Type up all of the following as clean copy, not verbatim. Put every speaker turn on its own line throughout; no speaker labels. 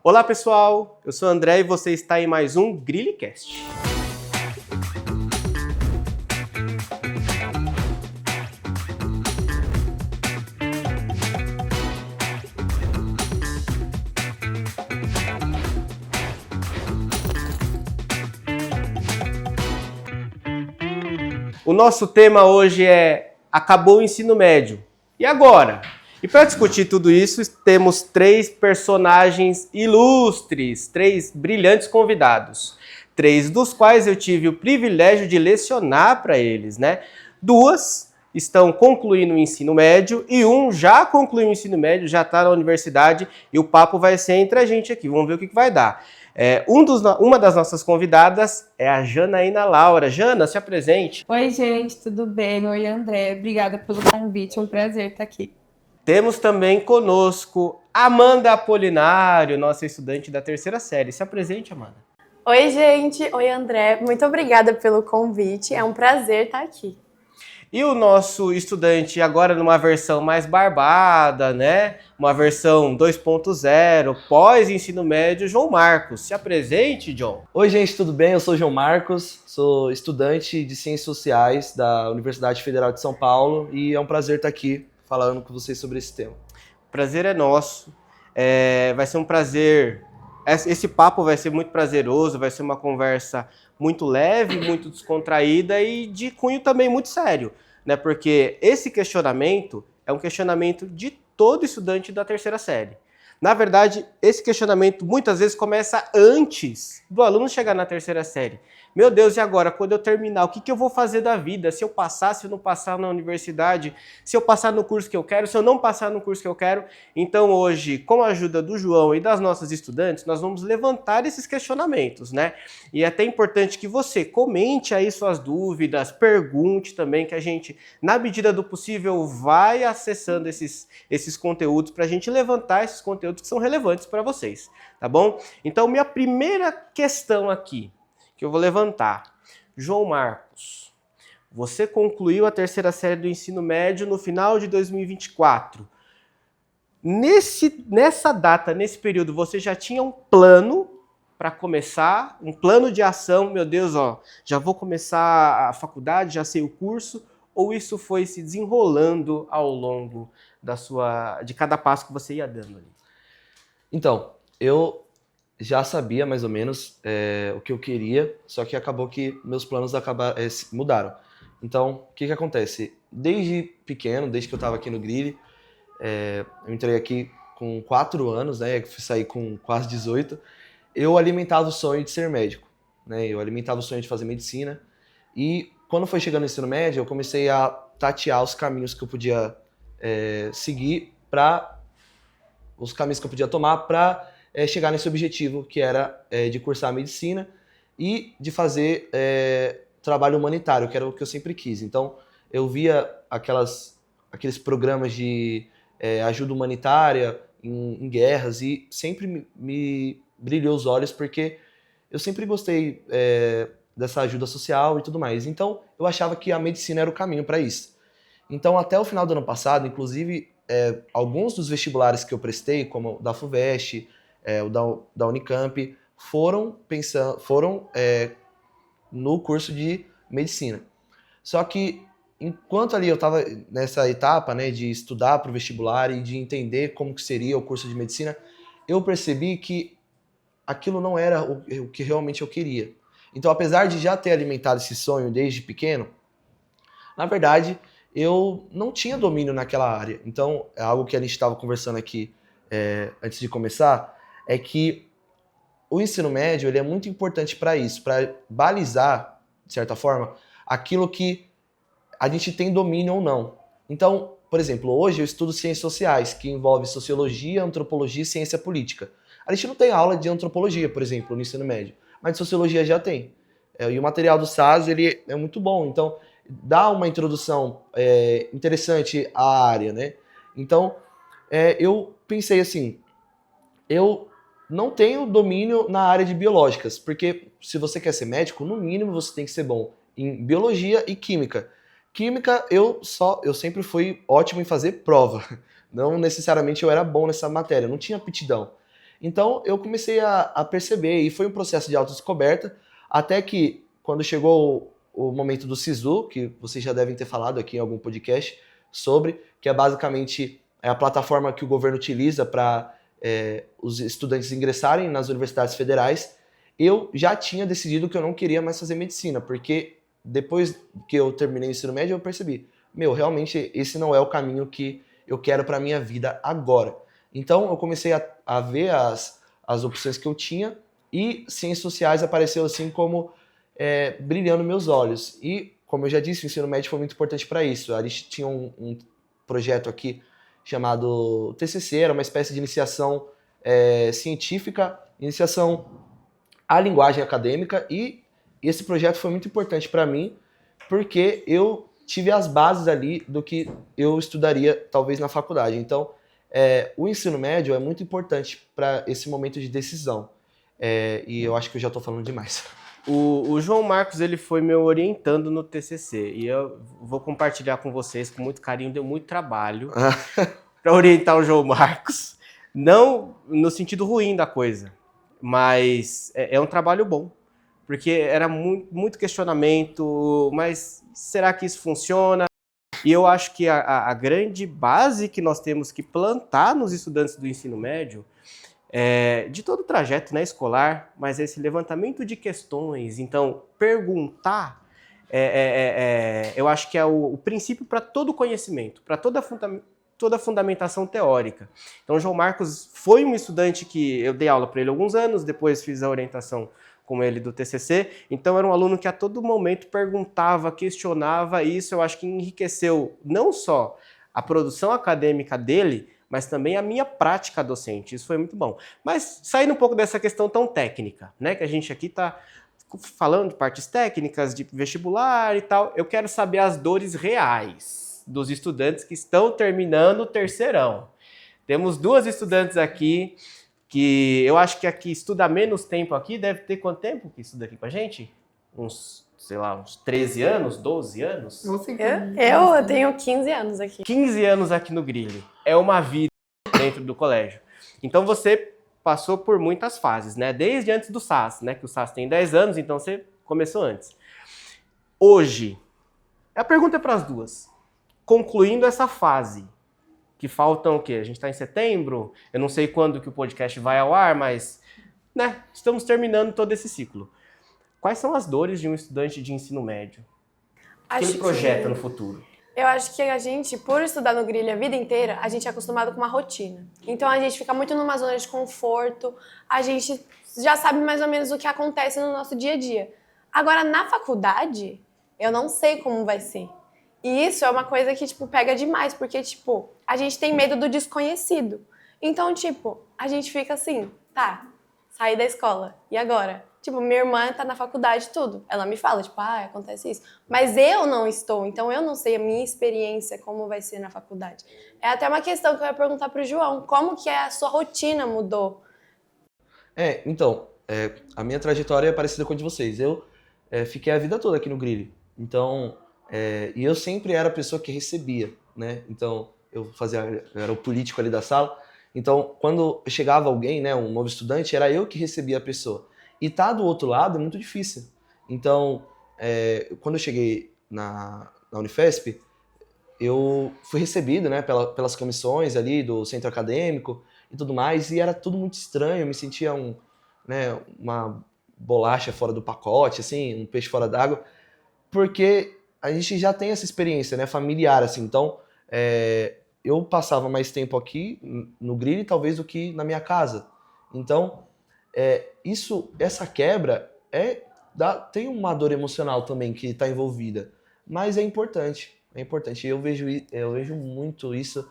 Olá pessoal, eu sou o André e você está em mais um GrilliCast. O nosso tema hoje é Acabou o ensino médio. E agora? E para discutir tudo isso, temos três personagens ilustres, três brilhantes convidados. Três dos quais eu tive o privilégio de lecionar para eles, né? Duas estão concluindo o ensino médio e um já concluiu o ensino médio, já está na universidade e o papo vai ser entre a gente aqui. Vamos ver o que vai dar. Uma das nossas convidadas é a Janaína Laura. Jana, se apresente.
Oi, gente, tudo bem? Oi, André. Obrigada pelo convite, é um prazer estar aqui.
Temos também conosco Amanda Apolinário, nossa estudante da terceira série. Se apresente, Amanda.
Oi, gente. Oi, André. Muito obrigada pelo convite. É um prazer estar aqui.
E o nosso estudante agora numa versão mais barbada, né? Uma versão 2.0, pós-ensino médio, João Marcos. Se apresente, John.
Oi, gente, tudo bem? Eu sou o João Marcos, sou estudante de Ciências Sociais da Universidade Federal de São Paulo e é um prazer estar aqui falando com vocês sobre esse tema.
O prazer é nosso. Vai ser um prazer. Esse papo vai ser muito prazeroso, vai ser uma conversa muito leve, muito descontraída e de cunho também muito sério, né? Porque esse questionamento é um questionamento de todo estudante da terceira série. Na verdade, esse questionamento muitas vezes começa antes do aluno chegar na terceira série. Meu Deus, e agora? Quando eu terminar, o que eu vou fazer da vida? Se eu passar, se eu não passar na universidade, se eu passar no curso que eu quero, se eu não passar no curso que eu quero. Então hoje, com a ajuda do João e das nossas estudantes, nós vamos levantar esses questionamentos, né? E é até importante que você comente aí suas dúvidas, pergunte também, que a gente, na medida do possível, vai acessando esses conteúdos para a gente levantar esses conteúdos que são relevantes para vocês, tá bom? Então, minha primeira questão aqui, que eu vou levantar. João Marcos, você concluiu a terceira série do ensino médio no final de 2024. Nessa data, nesse período, você já tinha um plano para começar, um plano de ação, meu Deus, ó, já vou começar a faculdade, já sei o curso, ou isso foi se desenrolando ao longo de cada passo que você ia dando ali?
Então, eu já sabia mais ou menos o que eu queria, só que acabou que meus planos mudaram. Então, o que acontece? Desde pequeno, desde que eu estava aqui no Grilli, eu entrei aqui com 4 anos, né, fui sair com quase 18, eu alimentava o sonho de ser médico, né, eu alimentava o sonho de fazer medicina, e quando foi chegando no ensino médio, eu comecei a tatear os caminhos que eu podia seguir, os caminhos que eu podia tomar para chegar nesse objetivo, que era de cursar medicina e de fazer trabalho humanitário, que era o que eu sempre quis. Então, eu via aqueles programas de ajuda humanitária em guerras e sempre me brilhou os olhos, porque eu sempre gostei dessa ajuda social e tudo mais. Então, eu achava que a medicina era o caminho para isso. Então, até o final do ano passado, inclusive, alguns dos vestibulares que eu prestei, como o da FUVEST, o da Unicamp, foram no curso de medicina. Só que, enquanto ali eu estava nessa etapa, né, de estudar para o vestibular e de entender como que seria o curso de medicina, eu percebi que aquilo não era o que realmente eu queria. Então, apesar de já ter alimentado esse sonho desde pequeno, na verdade, eu não tinha domínio naquela área. Então, é algo que a gente estava conversando aqui antes de começar, é que o ensino médio ele é muito importante para isso, para balizar, de certa forma, aquilo que a gente tem domínio ou não. Então, por exemplo, hoje eu estudo ciências sociais, que envolve sociologia, antropologia e ciência política. A gente não tem aula de antropologia, por exemplo, no ensino médio, mas de sociologia já tem. E o material do SAS ele é muito bom, então dá uma introdução interessante à área, né? Então, eu pensei assim, eu não tenho domínio na área de biológicas, porque se você quer ser médico, no mínimo você tem que ser bom em biologia e química. Química, eu sempre fui ótimo em fazer prova. Não necessariamente eu era bom nessa matéria, não tinha aptidão. Então eu comecei a perceber, e foi um processo de autodescoberta, até que quando chegou o momento do SISU, que vocês já devem ter falado aqui em algum podcast sobre, que é basicamente a plataforma que o governo utiliza para os estudantes ingressarem nas universidades federais, eu já tinha decidido que eu não queria mais fazer medicina, porque depois que eu terminei o ensino médio, eu percebi, realmente esse não é o caminho que eu quero para minha vida agora. Então eu comecei a ver as opções que eu tinha, e ciências sociais apareceu assim como brilhando meus olhos. E, como eu já disse, o ensino médio foi muito importante para isso. A gente tinha um projeto aqui chamado TCC, era uma espécie de iniciação científica, iniciação à linguagem acadêmica, e esse projeto foi muito importante para mim, porque eu tive as bases ali do que eu estudaria talvez na faculdade. Então, o ensino médio é muito importante para esse momento de decisão. E eu acho que eu já estou falando demais.
O João Marcos, ele foi meu orientando no TCC, e eu vou compartilhar com vocês com muito carinho, deu muito trabalho para orientar o João Marcos, não no sentido ruim da coisa, mas é um trabalho bom, porque era muito questionamento, mas será que isso funciona? E eu acho que a grande base que nós temos que plantar nos estudantes do ensino médio, de todo o trajeto, né, escolar, mas esse levantamento de questões, então perguntar, eu acho que é o princípio para todo conhecimento, para toda a fundamentação teórica. Então, o João Marcos foi um estudante que eu dei aula para ele há alguns anos, depois fiz a orientação com ele do TCC, então era um aluno que a todo momento perguntava, questionava, e isso eu acho que enriqueceu não só a produção acadêmica dele, mas também a minha prática docente. Isso foi muito bom. Mas saindo um pouco dessa questão tão técnica, né, que a gente aqui está falando de partes técnicas, de vestibular e tal, eu quero saber as dores reais dos estudantes que estão terminando o terceirão. Temos duas estudantes aqui que eu acho que aqui estuda menos tempo aqui, deve ter quanto tempo que estuda aqui com a gente? Uns 13 anos, 12 anos?
Eu tenho 15 anos aqui.
15 anos aqui no Grilli. É uma vida dentro do colégio. Então você passou por muitas fases, né? Desde antes do SAS, né? Que o SAS tem 10 anos, então você começou antes. Hoje, a pergunta é para as duas. Concluindo essa fase, que faltam o quê? A gente está em setembro, eu não sei quando que o podcast vai ao ar, mas, né? Estamos terminando todo esse ciclo. Quais são as dores de um estudante de ensino médio? O que ele projeta no futuro?
Eu acho que a gente, por estudar no Grilli a vida inteira, a gente é acostumado com uma rotina. Então a gente fica muito numa zona de conforto, a gente já sabe mais ou menos o que acontece no nosso dia a dia. Agora, na faculdade, eu não sei como vai ser. E isso é uma coisa que, pega demais, porque, a gente tem medo do desconhecido. Então, a gente fica assim, tá, saí da escola, e agora? Minha irmã tá na faculdade, tudo. Ela me fala, acontece isso. Mas eu não estou, então eu não sei a minha experiência, como vai ser na faculdade. É até uma questão que eu ia perguntar pro João, como que a sua rotina mudou?
Então, a minha trajetória é parecida com a de vocês. Eu fiquei a vida toda aqui no Grilli. Então, e eu sempre era a pessoa que recebia, né? Então, eu era o político ali da sala. Então, quando chegava alguém, né, um novo estudante, era eu que recebia a pessoa. E tá do outro lado é muito difícil. Então, quando eu cheguei na Unifesp, eu fui recebido, né, pelas comissões ali do centro acadêmico e tudo mais, e era tudo muito estranho, eu me sentia uma bolacha fora do pacote, assim, um peixe fora d'água, porque a gente já tem essa experiência, né, familiar, assim. Então, eu passava mais tempo aqui no Grilli, talvez, do que na minha casa. Então, essa quebra tem uma dor emocional também que está envolvida, mas é importante. Eu vejo muito isso,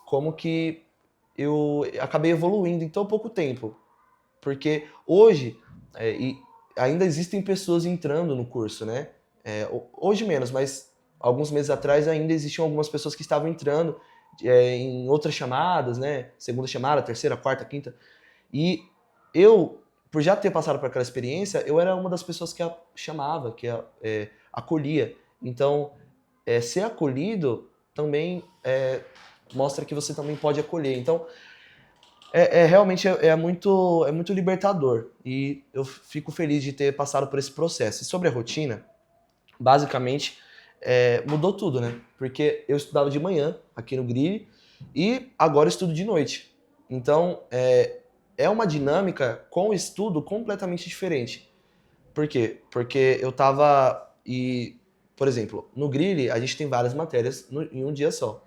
como que eu acabei evoluindo em tão pouco tempo, porque hoje ainda existem pessoas entrando no curso, né? Hoje menos, mas alguns meses atrás ainda existiam algumas pessoas que estavam entrando em outras chamadas, né? Segunda chamada, terceira, quarta, quinta. E eu, por já ter passado por aquela experiência, eu era uma das pessoas que chamava, que acolhia. Então, ser acolhido também mostra que você também pode acolher. Então, Realmente é muito libertador e eu fico feliz de ter passado por esse processo. E sobre a rotina, basicamente mudou tudo, né? Porque eu estudava de manhã aqui no Grilli e agora eu estudo de noite. Então é uma dinâmica com o estudo completamente diferente. Por quê? Porque eu tava por exemplo, no Grilli a gente tem várias matérias em um dia só.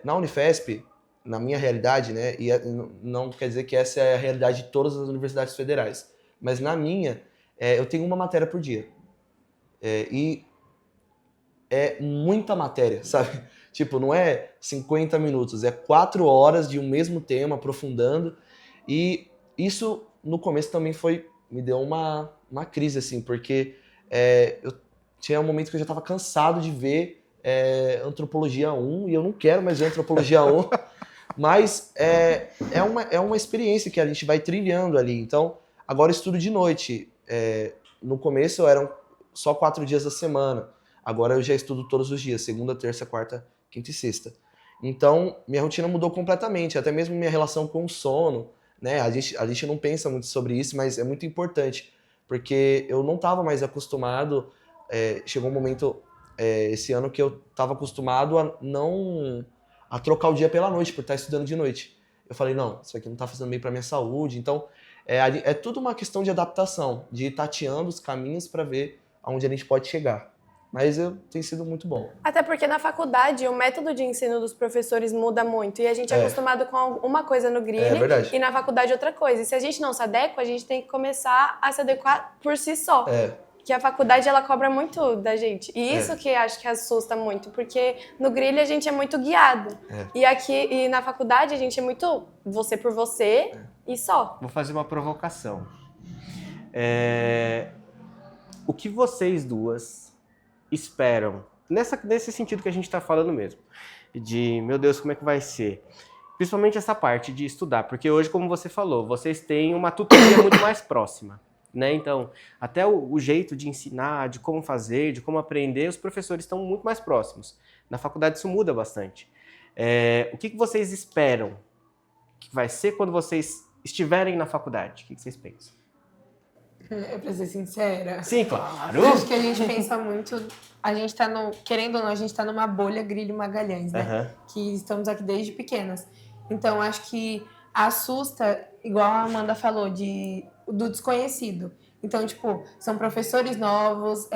Na Unifesp, na minha realidade, né, e não quer dizer que essa é a realidade de todas as universidades federais, mas na minha, eu tenho uma matéria por dia. E é muita matéria, sabe? Tipo, não é 50 minutos, é 4 horas de um mesmo tema, aprofundando. E isso, no começo, também me deu uma crise, assim, porque eu tinha um momento que eu já estava cansado de ver Antropologia 1, e eu não quero mais ver Antropologia 1, mas é uma experiência que a gente vai trilhando ali. Então, agora eu estudo de noite. No começo eram só 4 dias da semana. Agora eu já estudo todos os dias, segunda, terça, quarta, quinta e sexta. Então, minha rotina mudou completamente, até mesmo minha relação com o sono, né? A gente não pensa muito sobre isso, mas é muito importante, porque eu não estava mais acostumado, chegou um momento esse ano que eu estava acostumado a trocar o dia pela noite, por estar estudando de noite. Eu falei, não, isso aqui não está fazendo bem para minha saúde, então é tudo uma questão de adaptação, de ir tateando os caminhos para ver aonde a gente pode chegar. Mas tem sido muito bom.
Até porque na faculdade o método de ensino dos professores muda muito. E a gente é acostumado com uma coisa no Grilli e na faculdade outra coisa. E se a gente não se adequa, a gente tem que começar a se adequar por si só. Que a faculdade ela cobra muito da gente. E isso que acho que assusta muito. Porque no Grilli a gente é muito guiado. E na faculdade a gente é muito você por você e só.
Vou fazer uma provocação. O que vocês duas esperam, nesse sentido que a gente está falando mesmo, de, meu Deus, como é que vai ser? Principalmente essa parte de estudar, porque hoje, como você falou, vocês têm uma tutoria muito mais próxima, né? Então, até o jeito de ensinar, de como fazer, de como aprender, os professores estão muito mais próximos. Na faculdade isso muda bastante. O que vocês esperam que vai ser quando vocês estiverem na faculdade? O que vocês pensam?
Pra ser sincera.
Sim, claro.
Eu acho que a gente pensa muito. A gente tá querendo ou não, a gente tá numa bolha Grilli Magalhães, né? Que estamos aqui desde pequenas. Então, acho que assusta, igual a Amanda falou, do desconhecido. Então, tipo, são professores novos,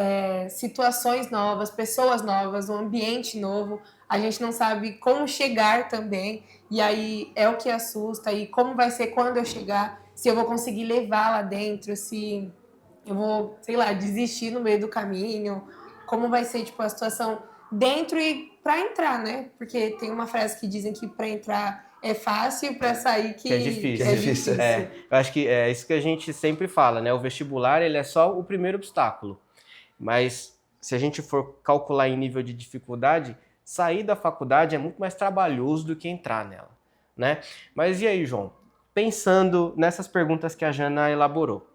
situações novas, pessoas novas, um ambiente novo. A gente não sabe como chegar também. E aí é o que assusta. E como vai ser quando eu chegar? Se eu vou conseguir levar lá dentro, se eu vou, sei lá, desistir no meio do caminho, como vai ser, tipo, a situação dentro e para entrar, né? Porque tem uma frase que dizem que para entrar é fácil, para sair que
é difícil.
É difícil.
Eu acho que é isso que a gente sempre fala, né? O vestibular, ele é só o primeiro obstáculo. Mas se a gente for calcular em nível de dificuldade, sair da faculdade é muito mais trabalhoso do que entrar nela, né? Mas e aí, João? Pensando nessas perguntas que a Jana elaborou,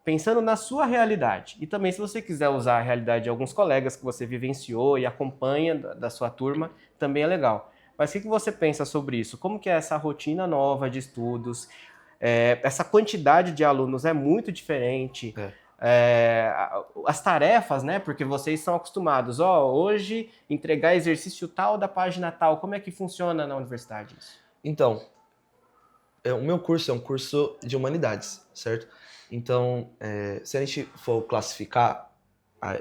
pensando na sua realidade, e também se você quiser usar a realidade de alguns colegas que você vivenciou e acompanha da sua turma, também é legal. Mas o que você pensa sobre isso? Como que é essa rotina nova de estudos? Essa quantidade de alunos é muito diferente. As tarefas, né? Porque vocês são acostumados, hoje entregar exercício tal da página tal. Como é que funciona na universidade isso?
Então, o meu curso é um curso de humanidades, certo? Então, se a gente for classificar,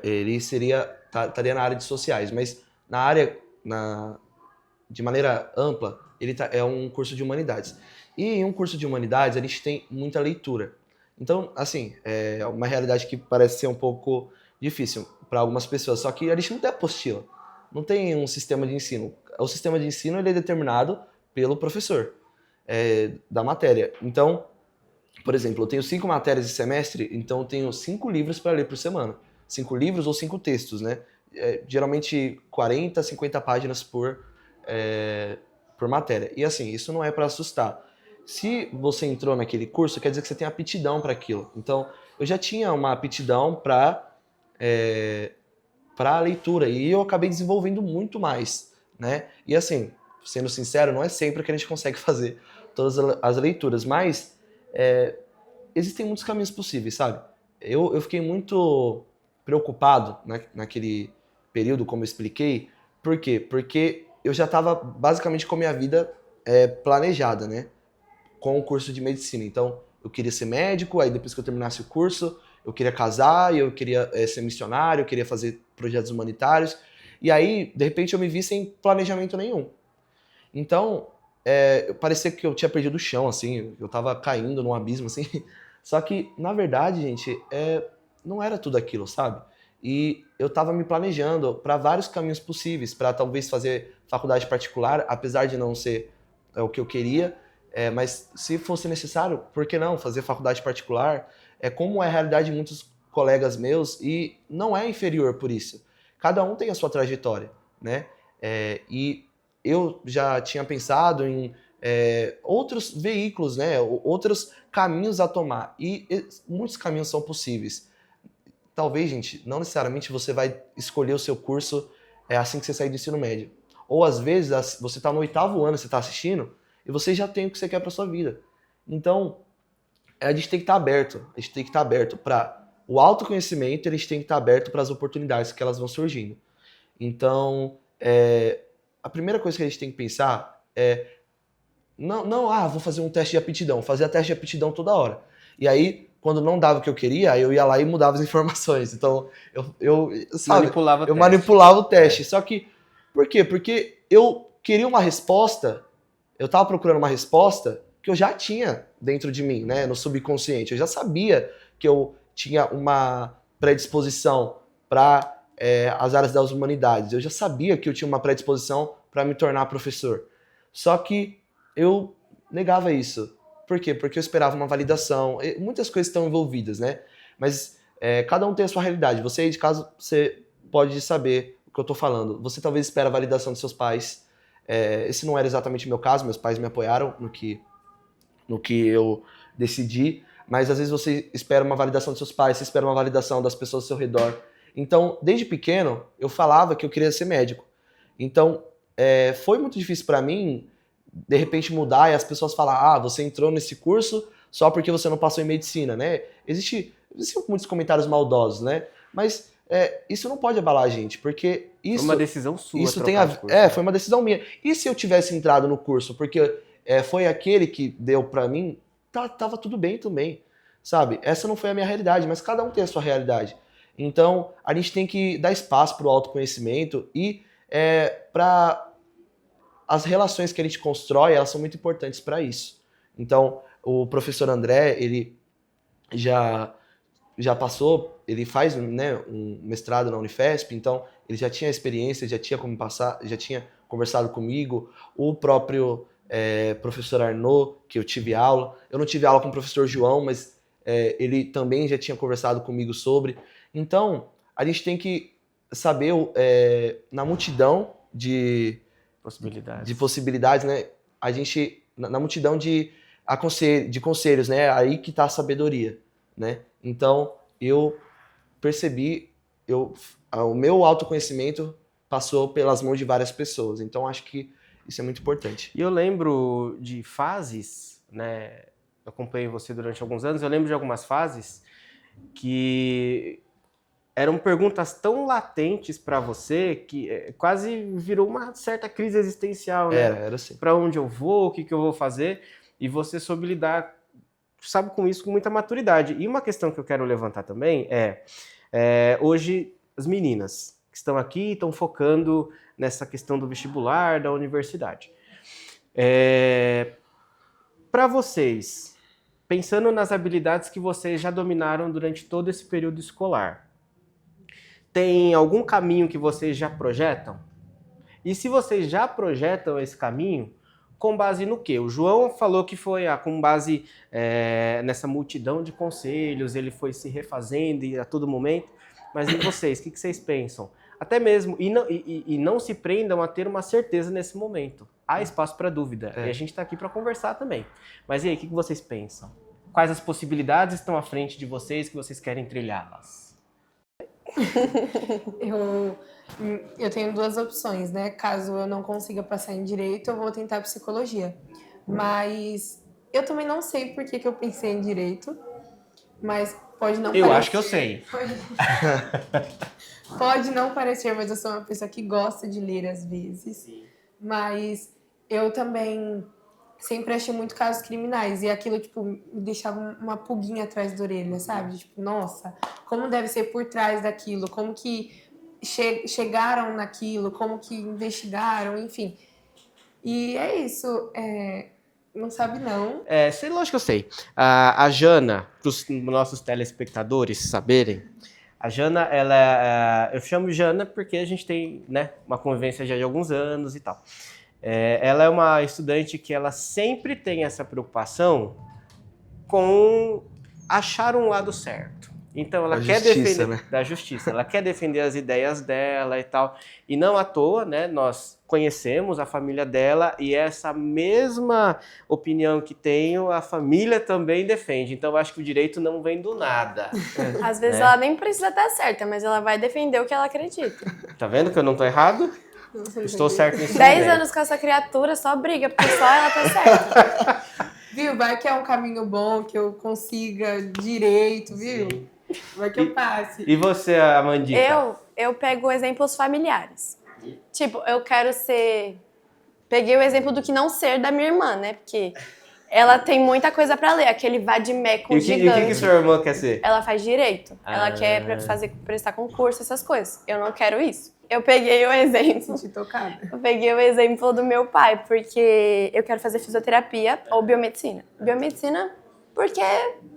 ele estaria na área de sociais, mas de maneira ampla, ele é um curso de humanidades. E em um curso de humanidades, a gente tem muita leitura. Então, assim, é uma realidade que parece ser um pouco difícil para algumas pessoas, só que a gente não tem apostila, não tem um sistema de ensino. O sistema de ensino ele é determinado pelo professor da matéria. Então, por exemplo, eu tenho 5 matérias de semestre, então eu tenho 5 livros para ler por semana. 5 livros ou 5 textos, né? Geralmente 40, 50 páginas por matéria. E assim, isso não é para assustar. Se você entrou naquele curso, quer dizer que você tem aptidão para aquilo. Então, eu já tinha uma aptidão para a leitura e eu acabei desenvolvendo muito mais, né? E assim, sendo sincero, não é sempre que a gente consegue fazer todas as leituras, mas existem muitos caminhos possíveis, sabe? Eu fiquei muito preocupado naquele período, como eu expliquei. Por quê? Porque eu já estava basicamente com a minha vida planejada, né? Com o curso de medicina. Então, eu queria ser médico, aí depois que eu terminasse o curso, eu queria casar, eu queria ser missionário, eu queria fazer projetos humanitários. E aí, de repente, eu me vi sem planejamento nenhum. Então, parecia que eu tinha perdido o chão, assim, eu tava caindo num abismo, assim. Só que, na verdade, gente, não era tudo aquilo, sabe? E eu tava me planejando para vários caminhos possíveis, para talvez fazer faculdade particular, apesar de não ser o que eu queria, mas se fosse necessário, por que não fazer faculdade particular? Como é a realidade de muitos colegas meus, e não é inferior por isso. Cada um tem a sua trajetória, né? E eu já tinha pensado em outros veículos, né? Outros caminhos a tomar. E muitos caminhos são possíveis. Talvez, gente, não necessariamente você vai escolher o seu curso assim que você sair do ensino médio. Ou às vezes você está no 8º ano, você está assistindo, e você já tem o que você quer para sua vida. Então, a gente tem que estar aberto. A gente tem que estar aberto para o autoconhecimento, eles têm que estar aberto para as oportunidades que elas vão surgindo. Então, a primeira coisa que a gente tem que pensar vou fazer um teste de aptidão. Fazia teste de aptidão toda hora. E aí, quando não dava o que eu queria, eu ia lá e mudava as informações. Então, eu manipulava o teste. Só que, por quê? Porque eu queria uma resposta, eu estava procurando uma resposta que eu já tinha dentro de mim, né, no subconsciente. Eu já sabia que eu tinha uma predisposição para as áreas das humanidades. Eu já sabia que eu tinha uma predisposição para me tornar professor. Só que eu negava isso. Por quê? Porque eu esperava uma validação. Muitas coisas estão envolvidas, né? Mas cada um tem a sua realidade. Você aí de casa, você pode saber o que eu estou falando. Você talvez espera a validação dos seus pais. Esse não era exatamente o meu caso. Meus pais me apoiaram no que eu decidi. Mas às vezes você espera uma validação dos seus pais, você espera uma validação das pessoas ao seu redor. Então, desde pequeno, eu falava que eu queria ser médico. Então, foi muito difícil para mim, de repente, mudar e as pessoas falar, você entrou nesse curso só porque você não passou em medicina, né? Existem muitos comentários maldosos, né? Mas isso não pode abalar a gente, porque isso...
Foi uma decisão sua.
Isso foi uma decisão minha. E se eu tivesse entrado no curso porque foi aquele que deu para mim, tava tudo bem também, sabe? Essa não foi a minha realidade, mas cada um tem a sua realidade. Então, a gente tem que dar espaço para o autoconhecimento e para as relações que a gente constrói, elas são muito importantes para isso. Então, o professor André, ele já passou, ele faz, né, um mestrado na Unifesp, então ele já tinha experiência, já tinha como passar, já tinha conversado comigo. O próprio professor Arnaud, que eu tive aula, eu não tive aula com o professor João, mas ele também já tinha conversado comigo sobre. Então, a gente tem que saber, na multidão de possibilidades, né? A gente, na multidão de conselhos, né? Aí que está a sabedoria, né? Então, eu percebi, o meu autoconhecimento passou pelas mãos de várias pessoas. Então, acho que isso é muito importante.
E eu lembro de fases, né? Eu acompanhei você durante alguns anos, eu lembro de algumas fases que eram perguntas tão latentes para você que quase virou uma certa crise existencial, né?
Era assim.
Para onde eu vou, o que eu vou fazer? E você soube lidar, sabe, com isso com muita maturidade. E uma questão que eu quero levantar também hoje as meninas que estão aqui estão focando nessa questão do vestibular, da universidade. Para vocês, pensando nas habilidades que vocês já dominaram durante todo esse período escolar, tem algum caminho que vocês já projetam? E se vocês já projetam esse caminho, com base no quê? O João falou que foi com base nessa multidão de conselhos, ele foi se refazendo a todo momento, mas e vocês, o que vocês pensam? Até mesmo, e não se prendam a ter uma certeza nesse momento. Há espaço para dúvida, e a gente está aqui para conversar também. Mas e aí, o que vocês pensam? Quais as possibilidades estão à frente de vocês que vocês querem trilhá-las?
Eu tenho duas opções, né? Caso eu não consiga passar em direito, eu vou tentar psicologia. Mas eu também não sei por que eu pensei em direito, mas pode não
Eu
parecer.
acho que eu sei.
Pode não parecer, mas eu sou uma pessoa que gosta de ler às vezes.
Sim.
Mas eu também sempre achei muito casos criminais. E aquilo, tipo, me deixava uma pulguinha atrás da orelha, sabe? Tipo, nossa, como deve ser por trás daquilo? Como que chegaram naquilo? Como que investigaram? Enfim. E é isso. Não sabe, não.
Sei, lógico que eu sei. A Jana, para os nossos telespectadores saberem, a Jana, eu chamo Jana porque a gente tem, né, uma convivência já de alguns anos e tal. Ela é uma estudante que ela sempre tem essa preocupação com achar um lado certo. Então ela quer defender, né? Da justiça, ela quer defender as ideias dela e tal. E não à toa, né, nós conhecemos a família dela e essa mesma opinião que tenho, a família também defende. Então eu acho que o direito não vem do nada.
Às vezes ela nem precisa estar certa, mas ela vai defender o que ela acredita.
Tá vendo que eu não tô errado? Estou certo nesse
10
momento.
anos com essa criatura só briga, porque só ela tá certa.
Viu? Vai que é um caminho bom, que eu consiga direito, viu? Sim. Vai que eu passe.
E você, Amandita?
Eu pego exemplos familiares. Tipo, eu quero ser... Peguei o exemplo do que não ser da minha irmã, né? Porque ela tem muita coisa pra ler. Aquele vademecum gigante.
E o que sua irmã quer ser?
Ela faz direito. Ela quer prestar concurso, essas coisas. Eu não quero isso. Eu peguei o exemplo... Eu peguei o exemplo do meu pai, porque eu quero fazer fisioterapia ou biomedicina. Biomedicina porque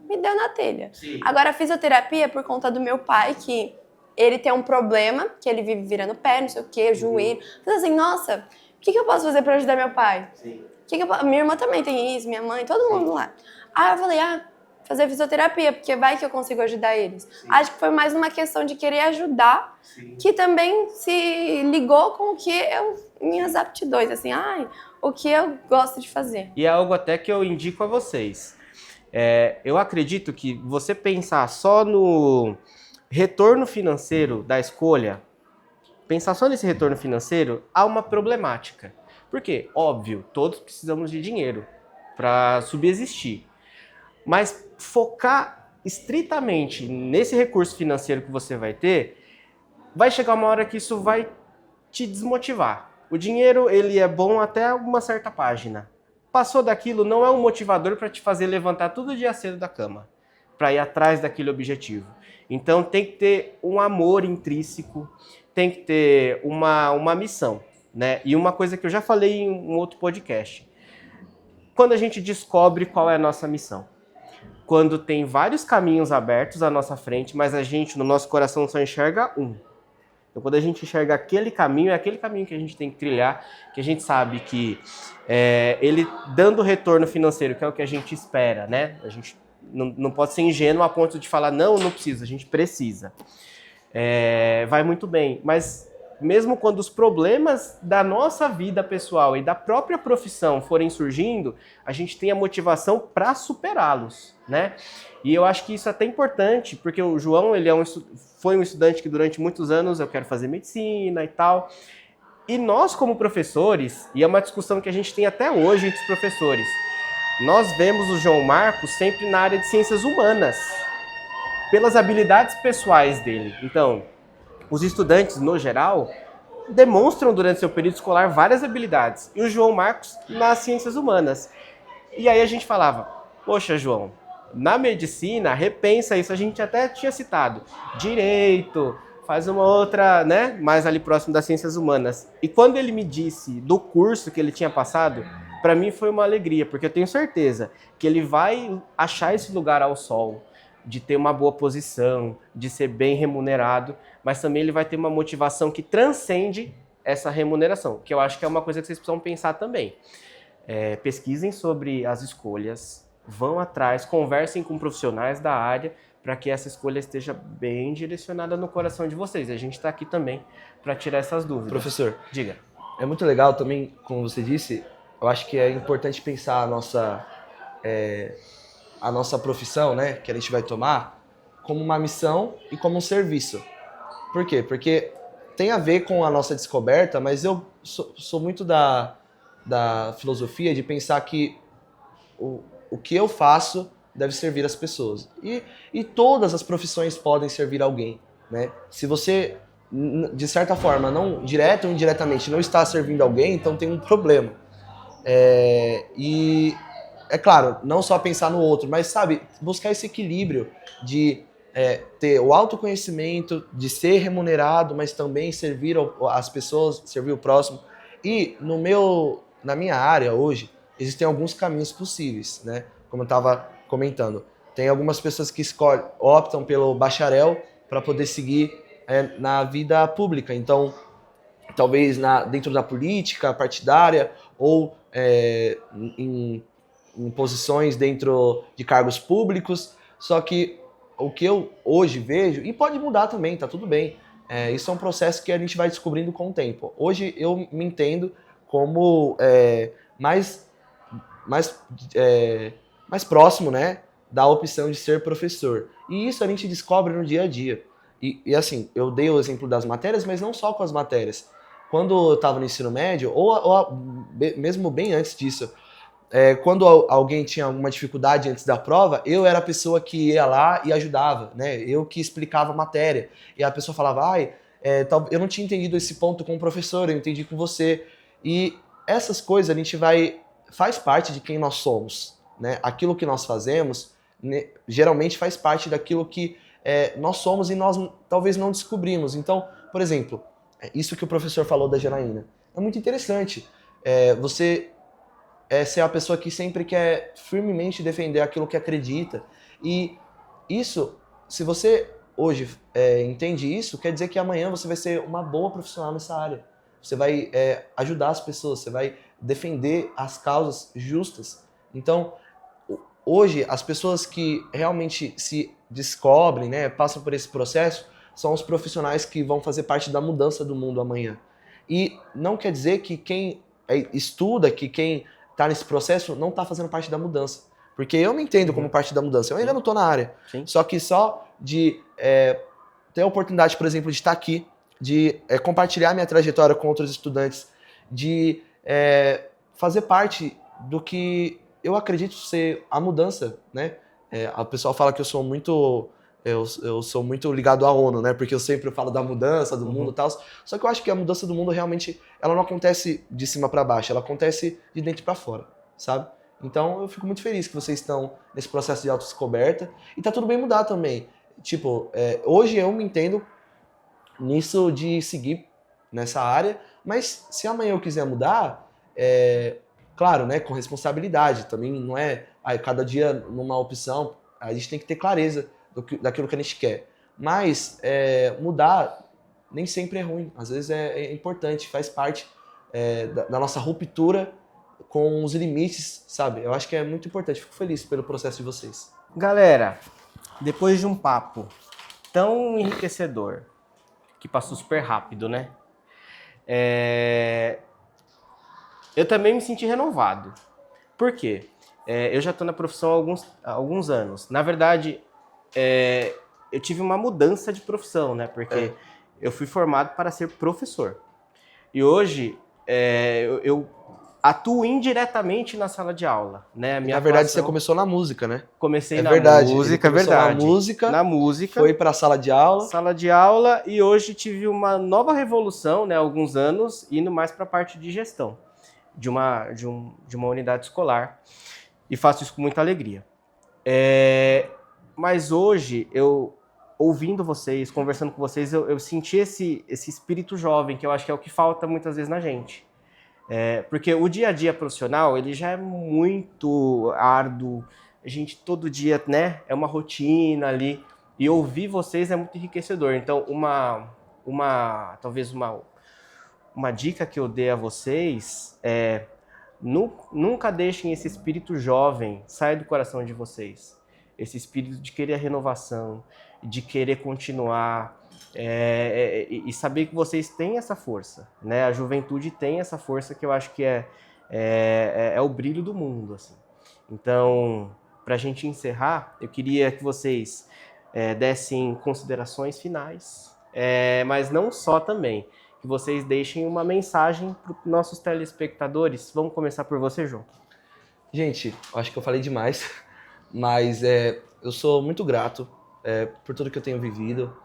me deu na telha. Sim. Agora, a fisioterapia é por conta do meu pai, que ele tem um problema, que ele vive virando pé, não sei o quê, joelho. Falei assim, nossa, o que eu posso fazer pra ajudar meu pai? Sim. Minha irmã também tem isso, minha mãe, todo mundo lá. Aí eu falei, fazer fisioterapia, porque vai que eu consigo ajudar eles. Sim. Acho que foi mais uma questão de querer ajudar, sim, que também se ligou com o que minhas aptidões, assim, o que eu gosto de fazer.
E é algo até que eu indico a vocês. Eu acredito que você pensar só no retorno financeiro da escolha, pensar só nesse retorno financeiro, há uma problemática. Por quê? Óbvio, todos precisamos de dinheiro para subsistir. Mas focar estritamente nesse recurso financeiro que você vai ter, vai chegar uma hora que isso vai te desmotivar. O dinheiro, ele é bom até uma certa página. Passou daquilo, não é um motivador para te fazer levantar todo dia cedo da cama, para ir atrás daquele objetivo. Então tem que ter um amor intrínseco, tem que ter uma missão, né? E uma coisa que eu já falei em um outro podcast. Quando a gente descobre qual é a nossa missão. Quando tem vários caminhos abertos à nossa frente, mas a gente, no nosso coração, só enxerga um. Então, quando a gente enxerga aquele caminho, é aquele caminho que a gente tem que trilhar, que a gente sabe que ele dando retorno financeiro, que é o que a gente espera, né? A gente não pode ser ingênuo a ponto de falar, não precisa, a gente precisa. Vai muito bem, mas mesmo quando os problemas da nossa vida pessoal e da própria profissão forem surgindo, a gente tem a motivação para superá-los, né? E eu acho que isso é até importante, porque o João, ele foi um estudante que durante muitos anos eu quero fazer medicina e tal. E nós, como professores, e é uma discussão que a gente tem até hoje entre os professores, nós vemos o João Marcos sempre na área de ciências humanas, pelas habilidades pessoais dele. Então, os estudantes, no geral, demonstram durante seu período escolar várias habilidades. E o João Marcos nas ciências humanas. E aí a gente falava, poxa, João, na medicina, repensa isso. A gente até tinha citado direito, faz uma outra, né, mais ali próximo das ciências humanas. E quando ele me disse do curso que ele tinha passado, para mim foi uma alegria, porque eu tenho certeza que ele vai achar esse lugar ao sol, de ter uma boa posição, de ser bem remunerado, mas também ele vai ter uma motivação que transcende essa remuneração, que eu acho que é uma coisa que vocês precisam pensar também. Pesquisem sobre as escolhas, vão atrás, conversem com profissionais da área para que essa escolha esteja bem direcionada no coração de vocês. A gente está aqui também para tirar essas dúvidas.
Professor,
diga.
É muito legal também, como você disse, eu acho que é importante pensar a nossa profissão, né, que a gente vai tomar, como uma missão e como um serviço. Por quê? Porque tem a ver com a nossa descoberta, mas eu sou muito da da filosofia de pensar que o que eu faço deve servir as pessoas. E todas as profissões podem servir alguém, né? Se você, de certa forma, não direta ou indiretamente, não está servindo alguém, então tem um problema. E é claro, não só pensar no outro, mas, sabe, buscar esse equilíbrio de ter o autoconhecimento, de ser remunerado, mas também servir as pessoas, servir o próximo. E na minha área hoje, existem alguns caminhos possíveis, né? Como eu estava comentando. Tem algumas pessoas que optam pelo bacharel para poder seguir na vida pública. Então, talvez dentro da política partidária ou em posições dentro de cargos públicos. Só que o que eu hoje vejo, e pode mudar também, tá tudo bem, isso é um processo que a gente vai descobrindo com o tempo. Hoje eu me entendo como mais próximo, né, da opção de ser professor. E isso a gente descobre no dia a dia. E assim, eu dei o exemplo das matérias, mas não só com as matérias. Quando eu estava no ensino médio, ou mesmo bem antes disso, quando alguém tinha alguma dificuldade antes da prova, eu era a pessoa que ia lá e ajudava, né? Eu que explicava a matéria. E a pessoa falava, eu não tinha entendido esse ponto com o professor, eu entendi com você. E essas coisas faz parte de quem nós somos, né? Aquilo que nós fazemos, né, geralmente faz parte daquilo que nós somos e nós talvez não descobrimos. Então, por exemplo, isso que o professor falou da Janaína, é muito interessante. Você ser a pessoa que sempre quer firmemente defender aquilo que acredita. E isso, se você hoje entende isso, quer dizer que amanhã você vai ser uma boa profissional nessa área. Você vai ajudar as pessoas, você vai defender as causas justas. Então, hoje, as pessoas que realmente se descobrem, né, passam por esse processo, são os profissionais que vão fazer parte da mudança do mundo amanhã. E não quer dizer que quem estuda, que quem está nesse processo não está fazendo parte da mudança. Porque eu me entendo como parte da mudança. Eu ainda não estou na área.
Sim.
Só que só de ter a oportunidade, por exemplo, de estar aqui, de compartilhar minha trajetória com outros estudantes, de fazer parte do que eu acredito ser a mudança, né? O pessoal fala que eu sou muito ligado à ONU, né? Porque eu sempre falo da mudança do mundo e tal. Só que eu acho que a mudança do mundo realmente ela não acontece de cima para baixo, ela acontece de dentro para fora, sabe? Então eu fico muito feliz que vocês estão nesse processo de autodescoberta e tá tudo bem mudar também. Tipo, hoje eu me entendo nisso de seguir nessa área, mas se amanhã eu quiser mudar, claro, né, com responsabilidade, também não é cada dia numa opção, a gente tem que ter clareza daquilo que a gente quer. Mas mudar nem sempre é ruim, às vezes é importante, faz parte da nossa ruptura com os limites, sabe? Eu acho que é muito importante, fico feliz pelo processo de vocês.
Galera, depois de um papo tão enriquecedor, que passou super rápido, né? Eu também me senti renovado. Por quê? Eu já estou na profissão há alguns anos. Na verdade, eu tive uma mudança de profissão, né? Porque eu fui formado para ser professor. E hoje, eu atuo indiretamente na sala de aula, né?
Na verdade, você começou na música, né?
Comecei na música, é verdade. Na música.
Foi para a sala de aula.
Sala de aula, e hoje tive uma nova revolução, né? Há alguns anos, indo mais para a parte de gestão de uma unidade escolar. E faço isso com muita alegria. Mas hoje, ouvindo vocês, conversando com vocês, eu senti esse espírito jovem, que eu acho que é o que falta muitas vezes na gente. Porque o dia a dia profissional, ele já é muito árduo, a gente todo dia, né, é uma rotina ali, e ouvir vocês é muito enriquecedor. Então, talvez uma dica que eu dei a vocês nunca deixem esse espírito jovem sair do coração de vocês. Esse espírito de querer a renovação, de querer continuar, e saber que vocês têm essa força, né? A juventude tem essa força que eu acho que é o brilho do mundo, assim. Então, para a gente encerrar, eu queria que vocês dessem considerações finais, mas não só também. que vocês deixem uma mensagem para os nossos telespectadores. Vamos começar por você, João.
Gente, acho que eu falei demais, mas eu sou muito grato por tudo que eu tenho vivido,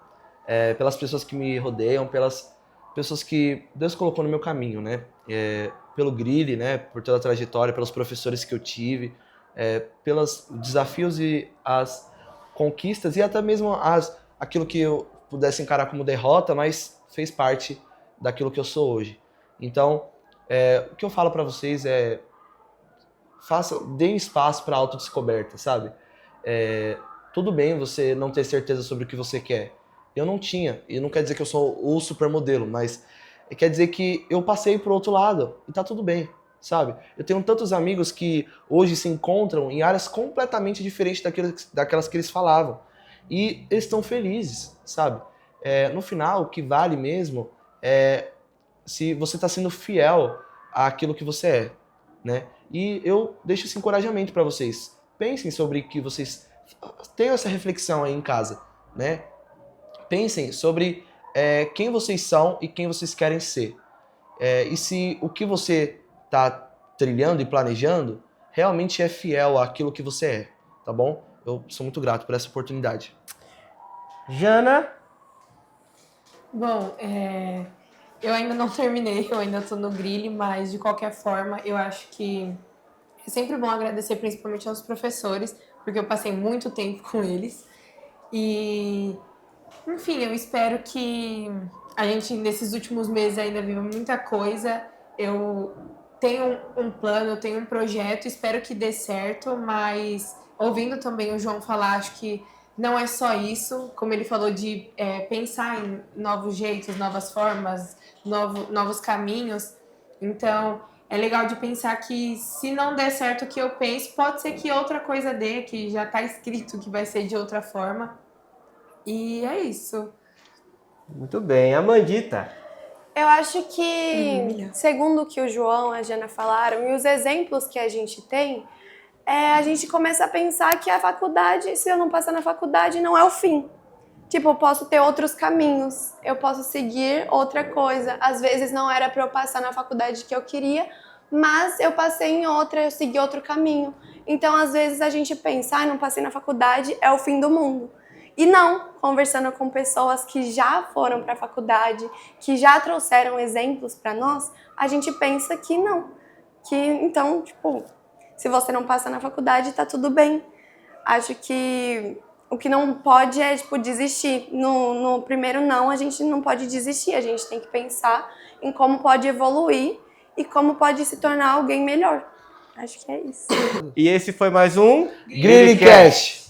pelas pessoas que me rodeiam, pelas pessoas que Deus colocou no meu caminho, né? Pelo Grilli, né? Por toda a trajetória, pelos professores que eu tive, pelos desafios e as conquistas e até mesmo aquilo que eu pudesse encarar como derrota, mas fez parte daquilo que eu sou hoje. Então, o que eu falo para vocês é deem espaço para autodescoberta, sabe? Tudo bem você não ter certeza sobre o que você quer. Eu não tinha, e não quer dizer que eu sou o supermodelo, mas quer dizer que eu passei pro outro lado e tá tudo bem, sabe? Eu tenho tantos amigos que hoje se encontram em áreas completamente diferentes daquelas que eles falavam. E eles estão felizes, sabe? No final, o que vale mesmo é se você está sendo fiel àquilo que você é, né? E eu deixo esse encorajamento para vocês. Pensem sobre que vocês tenham essa reflexão aí em casa, né? Pensem sobre quem vocês são e quem vocês querem ser. E se o que você está trilhando e planejando realmente é fiel àquilo que você é, tá bom? Eu sou muito grato por essa oportunidade.
Jana?
Bom, eu ainda não terminei, eu ainda estou no Grilli, mas de qualquer forma, eu acho que é sempre bom agradecer principalmente aos professores, porque eu passei muito tempo com eles. E, enfim, eu espero que a gente, nesses últimos meses, ainda viva muita coisa. Eu tenho um plano, eu tenho um projeto, espero que dê certo, mas ouvindo também o João falar, acho que não é só isso, como ele falou, de pensar em novos jeitos, novas formas, novos caminhos. Então, é legal de pensar que se não der certo o que eu penso, pode ser que outra coisa dê, que já está escrito que vai ser de outra forma. E é isso.
Muito bem. Amandita?
Eu acho que, segundo o que o João e a Jana falaram, e os exemplos que a gente tem, a gente começa a pensar que a faculdade, se eu não passar na faculdade, não é o fim. Tipo, eu posso ter outros caminhos, eu posso seguir outra coisa. Às vezes não era para eu passar na faculdade que eu queria, mas eu passei em outra, eu segui outro caminho. Então, às vezes a gente pensa, não passei na faculdade, é o fim do mundo. E não, conversando com pessoas que já foram para a faculdade, que já trouxeram exemplos para nós, a gente pensa que não. Que, então, tipo, se você não passa na faculdade, tá tudo bem. Acho que o que não pode é, tipo, desistir. No primeiro não, a gente não pode desistir. A gente tem que pensar em como pode evoluir e como pode se tornar alguém melhor. Acho que é isso.
E esse foi mais um
GrilliCast!